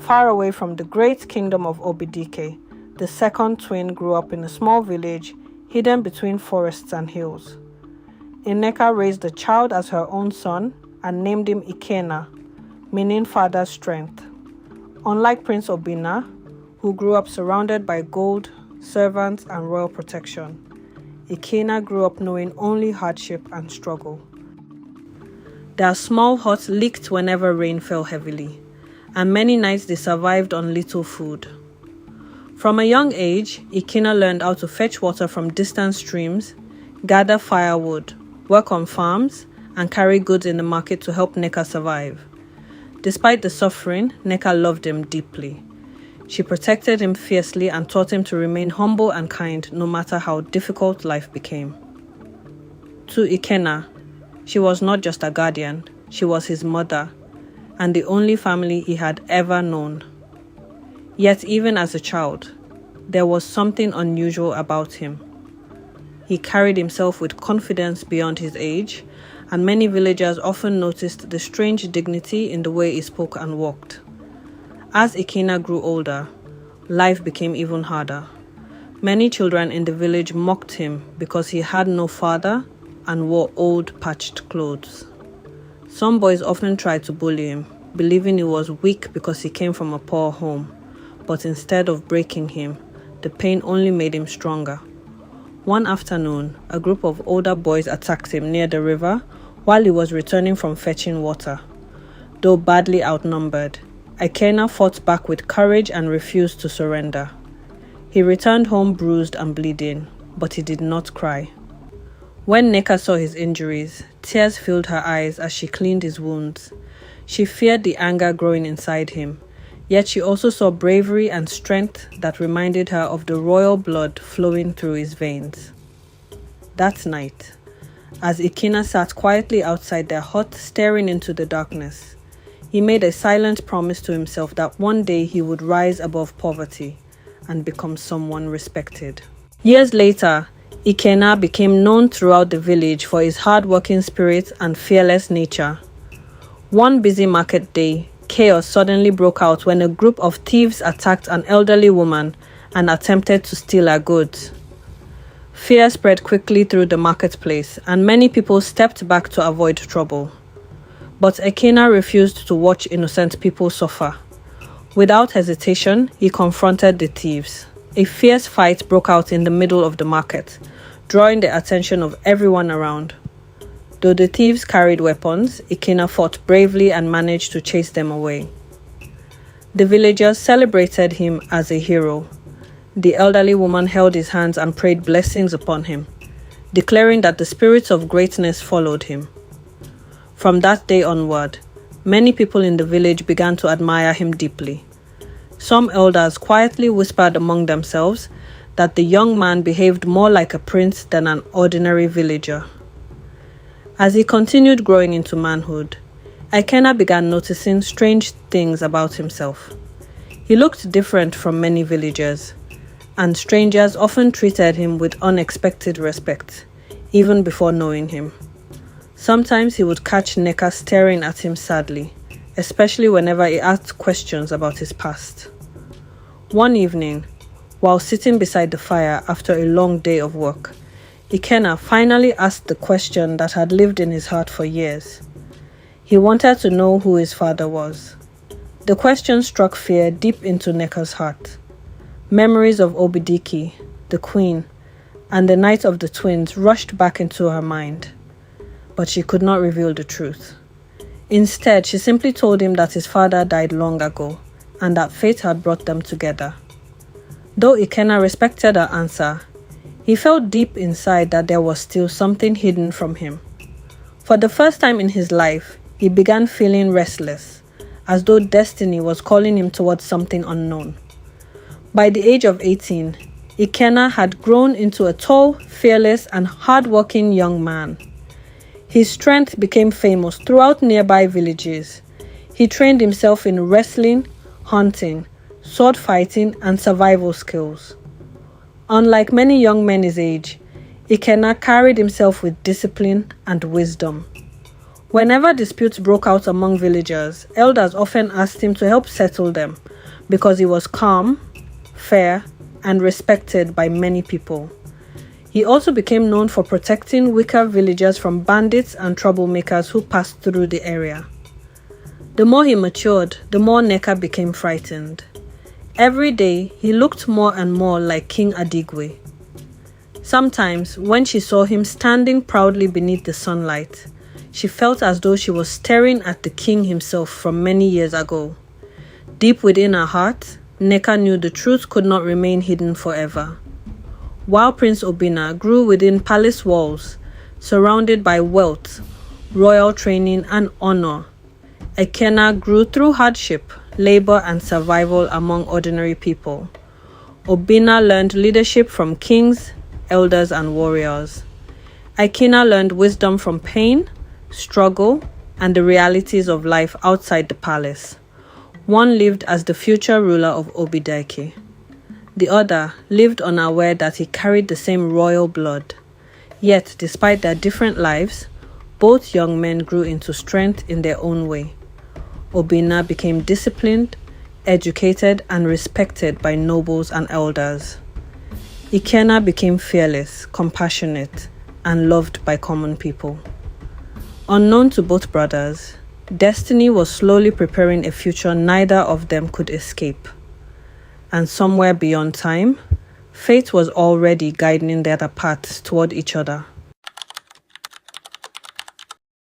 Far away from the great kingdom of Obidike, the second twin grew up in a small village hidden between forests and hills. Nneka raised the child as her own son and named him Ikena, meaning father's strength. Unlike Prince Obinna, who grew up surrounded by gold, servants, and royal protection, Ikena grew up knowing only hardship and struggle. Their small hut leaked whenever rain fell heavily, and many nights they survived on little food. From a young age, Ikena learned how to fetch water from distant streams, gather firewood, work on farms, and carry goods in the market to help Nneka survive. Despite the suffering, Nneka loved him deeply. She protected him fiercely and taught him to remain humble and kind no matter how difficult life became. To Ikena, she was not just a guardian, she was his mother, and the only family he had ever known. Yet even as a child, there was something unusual about him. He carried himself with confidence beyond his age, and many villagers often noticed the strange dignity in the way he spoke and walked. As Ikena grew older, life became even harder. Many children in the village mocked him because he had no father and wore old, patched clothes. Some boys often tried to bully him, believing he was weak because he came from a poor home, but instead of breaking him, the pain only made him stronger. One afternoon, a group of older boys attacked him near the river while he was returning from fetching water. Though badly outnumbered, Ikena fought back with courage and refused to surrender. He returned home bruised and bleeding, but he did not cry. When Nneka saw his injuries, tears filled her eyes as she cleaned his wounds. She feared the anger growing inside him, yet she also saw bravery and strength that reminded her of the royal blood flowing through his veins. That night, as Ikena sat quietly outside their hut staring into the darkness, he made a silent promise to himself that one day he would rise above poverty and become someone respected. Years later, Ikena became known throughout the village for his hard-working spirit and fearless nature. One busy market day, chaos suddenly broke out when a group of thieves attacked an elderly woman and attempted to steal her goods. Fear spread quickly through the marketplace, and many people stepped back to avoid trouble. But Ikena refused to watch innocent people suffer. Without hesitation, he confronted the thieves. A fierce fight broke out in the middle of the market, drawing the attention of everyone around. Though the thieves carried weapons, Ikena fought bravely and managed to chase them away. The villagers celebrated him as a hero. The elderly woman held his hands and prayed blessings upon him, declaring that the spirits of greatness followed him. From that day onward, many people in the village began to admire him deeply. Some elders quietly whispered among themselves that the young man behaved more like a prince than an ordinary villager. As he continued growing into manhood, Ikena began noticing strange things about himself. He looked different from many villagers, and strangers often treated him with unexpected respect, even before knowing him. Sometimes he would catch Nneka staring at him sadly, especially whenever he asked questions about his past. One evening, while sitting beside the fire after a long day of work, Ikena finally asked the question that had lived in his heart for years. He wanted to know who his father was. The question struck fear deep into Nneka's heart. Memories of Obidike, the queen, and the night of the twins rushed back into her mind. But she could not reveal the truth. Instead, she simply told him that his father died long ago, and that fate had brought them together. Though Ikena respected her answer, he felt deep inside that there was still something hidden from him. For the first time in his life, he began feeling restless, as though destiny was calling him towards something unknown. By the age of 18, Ikena had grown into a tall, fearless, and hard-working young man. His strength became famous throughout nearby villages. He trained himself in wrestling, hunting, sword fighting, and survival skills. Unlike many young men his age, Ikena carried himself with discipline and wisdom. Whenever disputes broke out among villagers, elders often asked him to help settle them, because he was calm, fair, and respected by many people. He also became known for protecting weaker villagers from bandits and troublemakers who passed through the area. The more he matured, the more Nneka became frightened. Every day, he looked more and more like King Adigwe. Sometimes, when she saw him standing proudly beneath the sunlight, she felt as though she was staring at the king himself from many years ago. Deep within her heart, Nneka knew the truth could not remain hidden forever. While Prince Obinna grew within palace walls, surrounded by wealth, royal training, and honor, Ekena grew through hardship, labor, and survival among ordinary people. Obinna learned leadership from kings, elders, and warriors. Ekena learned wisdom from pain, struggle, and the realities of life outside the palace. One lived as the future ruler of Obidike. The other lived unaware that he carried the same royal blood. Yet, despite their different lives, both young men grew into strength in their own way. Obinna became disciplined, educated, and respected by nobles and elders. Ekena became fearless, compassionate, and loved by common people. Unknown to both brothers, destiny was slowly preparing a future neither of them could escape. And somewhere beyond time, fate was already guiding their paths toward each other.